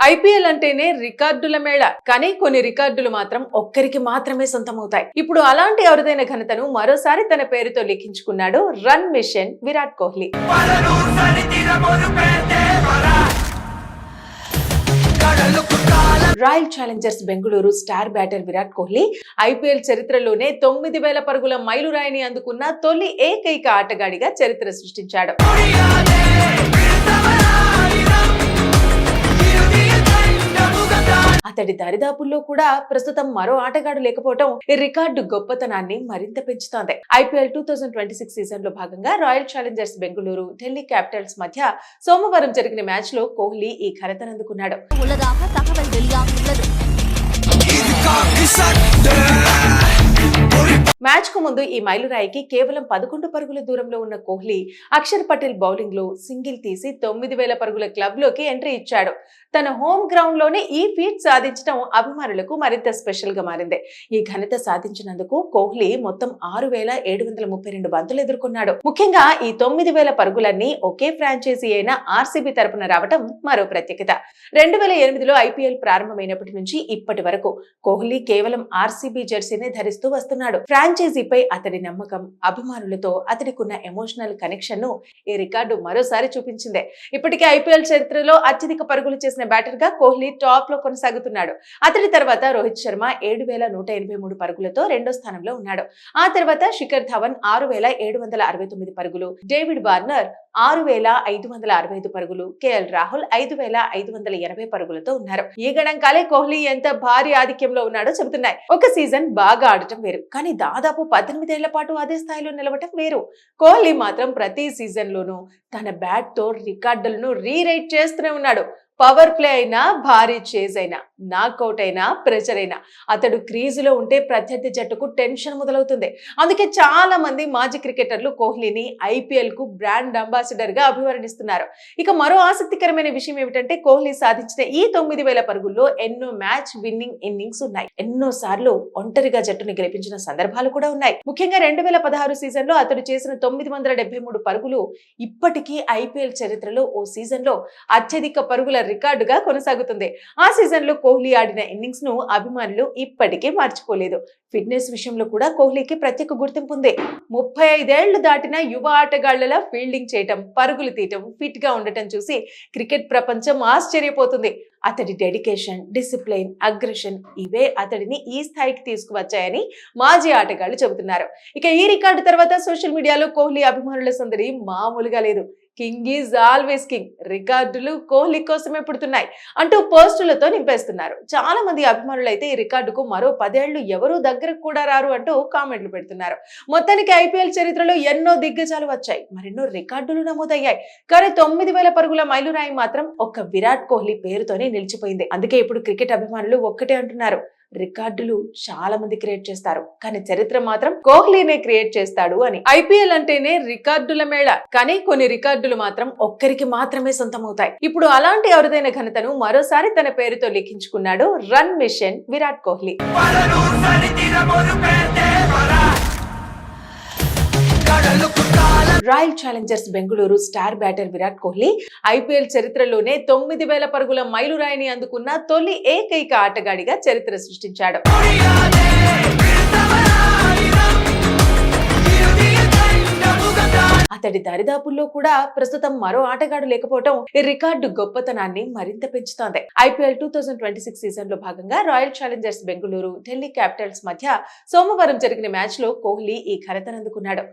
IPL అంటేనే రికార్డుల మేళ. కానీ కొన్ని రికార్డులు మాత్రం ఒక్కరికి మాత్రమే సొంతమవుతాయి. ఇప్పుడు అలాంటి అరుదైన ఘనతను మరోసారి తన పేరుతో లిఖించుకున్నాడు run machine Virat Kohli. Royal Challengers Bengaluru star batter Virat Kohli IPL చరిత్రలోనే 9,000 పరుగుల మైలురాయిని అందుకున్న తొలి ఏకైక ఆటగాడిగా చరిత్ర సృష్టించాడు. అతడి దరిదాపుల్లో కూడా ప్రస్తుతం మరో ఆటగాడు లేకపోవడం ఈ రికార్డు గొప్పతనాన్ని మరింత పెంచుతోంది. ఐపీఎల్ 2026 సీజన్ లో భాగంగా royal Challengers Bengaluru, Delhi Capitals మధ్య సోమవారం జరిగిన మ్యాచ్ లో కోహ్లీ ఈ ఘనతను అందుకున్నాడు. మ్యాచ్ కు ముందు ఈ మైలురాయికి కేవలం 11 పరుగుల దూరంలో ఉన్న కోహ్లీ అక్షర్ పటేల్ బౌలింగ్ లో సింగిల్ తీసి 9,000 పరుగుల క్లబ్ లోకి ఎంట్రీ ఇచ్చాడు. తన హోమ్ గ్రౌండ్ లోనే ఈ ఫీట్ సాధించడం అభిమానులకు మరింత స్పెషల్ గా మారింది. ఈ ఘనత సాధించినందుకు కోహ్లీ మొత్తం 6,732 బంతులు ఎదుర్కొన్నాడు. ముఖ్యంగా ఈ 9,000 పరుగులన్నీ ఒకే ఫ్రాంచైజీ అయిన ఆర్సీబీ తరపున రావడం మరో ప్రత్యేకత. 2008లో ఐపీఎల్ ప్రారంభమైనప్పటి నుంచి ఇప్పటి వరకు కోహ్లీ కేవలం ఆర్సీబీ జెర్సీనే ధరిస్తూ వస్తున్నాడు. ఫ్రాంచైజీపై అతడి నమ్మకం, అభిమానులతో అతడికున్న ఎమోషనల్ కనెక్షన్ ను ఈ రికార్డు మరోసారి చూపించిందే. ఇప్పటికే ఐపీఎల్ చరిత్రలో అత్యధిక పరుగులు చేసిన బ్యాటర్ గా కోహ్లీ టాప్ లో కొనసాగుతున్నాడు. అతడి తర్వాత రోహిత్ శర్మ 7,183 పరుగులతో రెండో స్థానంలో ఉన్నాడు. ఆ తర్వాత శిఖర్ ధవన్ 6,769 పరుగులు, డేవిడ్ వార్నర్ 6,565 పరుగులు, కేఎల్ రాహుల్ 5,580 పరుగులతో ఉన్నారు. ఈ గణాంకాలే కోహ్లీ ఎంత భారీ ఆధిక్యంలో ఉన్నాడో చెబుతున్నాయి. ఒక సీజన్ బాగా ఆడటం వేరు, కానీ దాదాపు 18 ఏళ్ల పాటు అదే స్థాయిలో నిలవటం వేరు. కోహ్లీ మాత్రం ప్రతి సీజన్ లోనూ తన బ్యాట్ తో రికార్డులను రీరైట్ చేస్తూనే ఉన్నాడు. పవర్ ప్లే అయినా, భారీ చేజ్ అయినా, నాకౌట్ అయినా, ప్రెషర్ అయినా అతడు క్రీజులో ఉంటే ప్రత్యర్థి జట్టుకు టెన్షన్ మొదలవుతుంది. అందుకే చాలా మంది మాజీ క్రికెటర్లు కోహ్లీని ఐపీఎల్ కు బ్రాండ్ అంబాసిడర్ గా అభివర్ణిస్తున్నారు. ఇక మరో ఆసక్తికరమైన విషయం ఏమిటంటే కోహ్లీ సాధించిన ఈ 9,000 పరుగుల్లో ఎన్నో మ్యాచ్ విన్నింగ్ ఇన్నింగ్స్ ఉన్నాయి. ఎన్నో సార్లు ఒంటరిగా జట్టును గెలిపించిన సందర్భాలు కూడా ఉన్నాయి. ముఖ్యంగా 2016 సీజన్ లో అతడు చేసిన 973 పరుగులు ఇప్పటికీ ఐపీఎల్ చరిత్రలో ఓ సీజన్ లో అత్యధిక పరుగుల రికార్డుగా కొనసాగుతుంది. ఆ సీజన్ లో కోహ్లీ ఆడిన ఇన్నింగ్స్ ను అభిమానులు ఇప్పటికీ మర్చిపోలేదు. ఫిట్నెస్ విషయంలో కూడా కోహ్లీకి ప్రత్యేక గుర్తింపు ఉంది. 35 ఏళ్లు దాటిన యువ ఆటగాళ్లలా ఫీల్డింగ్ చేయటం, పరుగులు తీయటం, ఫిట్ గా ఉండటం చూసి క్రికెట్ ప్రపంచం ఆశ్చర్యపోతుంది. అతడి డెడికేషన్, డిసిప్లైన్, అగ్రెషన్ ఇవే అతడిని ఈ స్థాయికి తీసుకువచ్చాయని మాజీ ఆటగాళ్లు చెబుతున్నారు. ఇక ఈ రికార్డు తర్వాత సోషల్ మీడియాలో కోహ్లీ అభిమానుల సందడి మామూలుగా లేదు. కింగ్ ఈజ్ ఆల్వేస్ కింగ్, రికార్డులు కోహ్లీ కోసమే పుడుతున్నాయి అంటూ పోస్టులతో నింపేస్తున్నారు. చాలా మంది అభిమానులు అయితే ఈ రికార్డుకు మరో 10 ఏళ్లు ఎవరూ దగ్గరకు కూడా రారు అంటూ కామెంట్లు పెడుతున్నారు. మొత్తానికి ఐపీఎల్ చరిత్రలో ఎన్నో దిగ్గజాలు వచ్చాయి, మరెన్నో రికార్డులు నమోదయ్యాయి. కానీ 9,000 పరుగుల మైలురాయి మాత్రం ఒక్క విరాట్ కోహ్లీ పేరుతోనే నిలిచిపోయింది. అందుకే ఇప్పుడు క్రికెట్ అభిమానులు ఒక్కటే అంటున్నారు, రికార్డులు చాలా మంది క్రియేట్ చేస్తారు, కానీ చరిత్ర మాత్రం కోహ్లీనే క్రియేట్ చేస్తాడు అని. ఐపీఎల్ అంటేనే రికార్డుల మేళ. కానీ కొన్ని రికార్డులు మాత్రం ఒక్కరికి మాత్రమే సొంతమవుతాయి. ఇప్పుడు అలాంటి అరుదైన ఘనతను మరోసారి తన పేరుతో లిఖించుకున్నాడు run machine Virat Kohli. Royal Challengers Bengaluru star batter Virat Kohli IPL చరిత్రలోనే 9,000 పరుగుల మైలురాయిని అందుకున్న తొలి ఏకైక ఆటగాడిగా చరిత్ర సృష్టించాడు. అతడి దరిదాపుల్లో కూడా ప్రస్తుతం మరో ఆటగాడు లేకపోవడం ఈ రికార్డు గొప్పతనాన్ని మరింత పెంచుతోంది. ఐపీఎల్ 2026 సీజన్ లో భాగంగా royal Challengers Bengaluru, Delhi Capitals మధ్య సోమవారం జరిగిన మ్యాచ్ లో కోహ్లీ ఈ ఘనతను అందుకున్నాడు.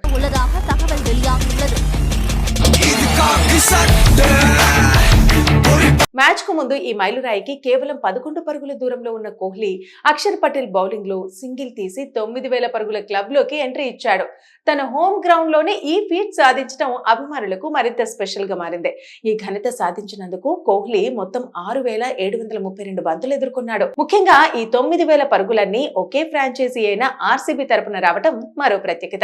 మ్యాచ్ కు ముందు ఈ మైలురాయికి కేవలం 11 పరుగుల దూరంలో ఉన్న కోహ్లీ అక్షర్ పటేల్ బౌలింగ్ లో సింగిల్ తీసి 9,000 పరుగుల క్లబ్ లోకి ఎంట్రీ ఇచ్చాడు. తన హోమ్ గ్రౌండ్ లోనే ఈ ఫీట్ సాధించడం అభిమానులకు మరింత స్పెషల్ గా మారింది. ఈ ఘనత సాధించినందుకు కోహ్లీ మొత్తం 6,732 బంతులు ఎదుర్కొన్నాడు. ముఖ్యంగా ఈ 9,000 పరుగులన్నీ ఒకే ఫ్రాంచైజీ అయిన ఆర్సీబీ తరపున రావడం మరో ప్రత్యేకత.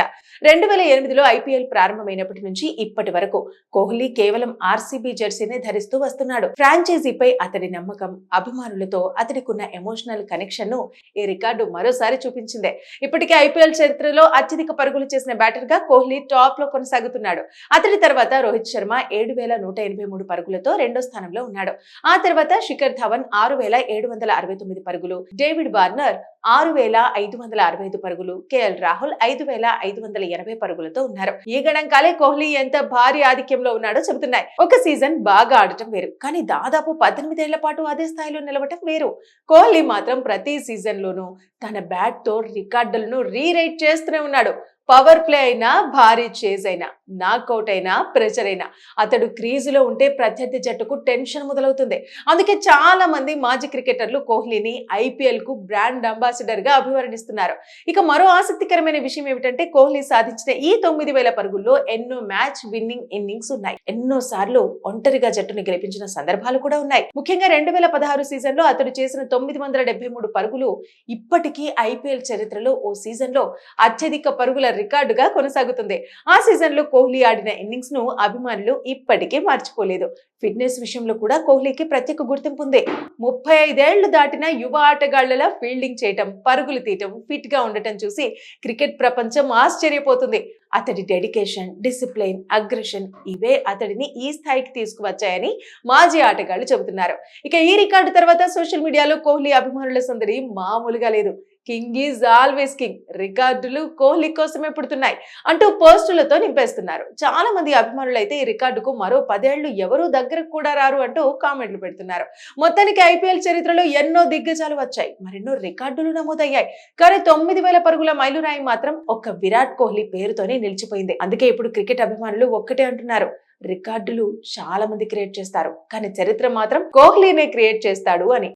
2008లో ఐపీఎల్ ప్రారంభమైనప్పటి నుంచి ఇప్పటి వరకు కోహ్లీ కేవలం ఆర్సీబీ జెర్సీనే ధరిస్తూ వస్తున్నాడు. ఫ్రాంచైజీపై అతడి నమ్మకం, అభిమానులతో అతడికున్న ఎమోషనల్ కనెక్షన్ ను ఈ రికార్డు మరోసారి చూపించిందే. ఇప్పటికే ఐపీఎల్ చరిత్రలో అత్యధిక పరుగులు చేసిన బ్యాటర్ గా కోహ్లీ టాప్ లో కొనసాగుతున్నాడు. అతడి తర్వాత రోహిత్ శర్మ 7,183 పరుగులతో రెండో స్థానంలో ఉన్నాడు. ఆ తర్వాత శిఖర్ ధవన్ 6,769 పరుగులు, డేవిడ్ వార్నర్ 6,565 పరుగులు, కేఎల్ రాహుల్ 5,580 పరుగులతో ఉన్నారు. ఈ గణాంకాలే కోహ్లీ ఎంత భారీ ఆధిక్యంలో ఉన్నాడో చెబుతున్నాయి. ఒక సీజన్ బాగా ఆడటం వేరు, కానీ దాదాపు 18 ఏళ్ల పాటు అదే స్థాయిలో నిలవటం వేరు. కోహ్లీ మాత్రం ప్రతి సీజన్ లోనూ తన బ్యాట్ తో రికార్డులను రీరైట్ చేస్తూనే ఉన్నాడు. పవర్ ప్లే అయినా, భారీ చేజ్ అయినా, నాకౌట్ అయినా, ప్రెషర్ అయినా అతడు క్రీజులో ఉంటే ప్రత్యర్థి జట్టుకు టెన్షన్ మొదలవుతుంది. అందుకే చాలా మంది మాజీ క్రికెటర్లు కోహ్లీని ఐపీఎల్ కు బ్రాండ్ అంబాసిడర్ గా అభివర్ణిస్తున్నారు. ఇక మరో ఆసక్తికరమైన విషయం ఏమిటంటే కోహ్లీ సాధించిన ఈ 9,000 పరుగుల్లో ఎన్నో మ్యాచ్ విన్నింగ్ ఇన్నింగ్స్ ఉన్నాయి. ఎన్నో సార్లు ఒంటరిగా జట్టుని గెలిపించిన సందర్భాలు కూడా ఉన్నాయి. ముఖ్యంగా 2016 సీజన్ లో అతడు చేసిన 973 పరుగులు ఇప్పటికీ ఐపీఎల్ చరిత్రలో ఓ సీజన్ లో అత్యధిక పరుగుల రికార్డుగా కొనసాగుతుంది. ఆ సీజన్ లో కోహ్లీ ఆడిన ఇన్నింగ్స్ ను అభిమానులు ఇప్పటికీ మర్చిపోలేదు. ఫిట్నెస్ విషయంలో కూడా కోహ్లీకి ప్రత్యేక గుర్తింపు ఉంది. 35 ఏళ్లు దాటిన యువ ఆటగాళ్లలా ఫీల్డింగ్ చేయటం, పరుగులు తీయటం, ఫిట్ గా ఉండటం చూసి క్రికెట్ ప్రపంచం ఆశ్చర్యపోతుంది. అతడి డెడికేషన్, డిసిప్లిన్, అగ్రెషన్ ఇవే అతడిని ఈ స్థాయికి తీసుకువచ్చాయని మాజీ ఆటగాళ్లు చెబుతున్నారు. ఇక ఈ రికార్డు తర్వాత సోషల్ మీడియాలో కోహ్లీ అభిమానుల సందడి మామూలుగా లేదు. కింగ్ ఈజ్ ఆల్వేస్ కింగ్, రికార్డులు కోహ్లీ కోసమే పుడుతున్నాయి అంటూ పోస్టులతో నింపేస్తున్నారు. చాలా మంది అభిమానులు అయితే ఈ రికార్డుకు మరో 10 ఏళ్లు ఎవరూ దగ్గరకు కూడా రారు అంటూ కామెంట్లు పెడుతున్నారు. మొత్తానికి ఐపీఎల్ చరిత్రలో ఎన్నో దిగ్గజాలు వచ్చాయి, మరెన్నో రికార్డులు నమోదయ్యాయి. కానీ 9,000 పరుగుల మైలురాయి మాత్రం ఒక్క విరాట్ కోహ్లీ పేరుతోనే నిలిచిపోయింది. అందుకే ఇప్పుడు క్రికెట్ అభిమానులు ఒక్కటే అంటున్నారు, రికార్డులు చాలా మంది క్రియేట్ చేస్తారు, కానీ చరిత్ర మాత్రం కోహ్లీనే క్రియేట్ చేస్తాడు అని.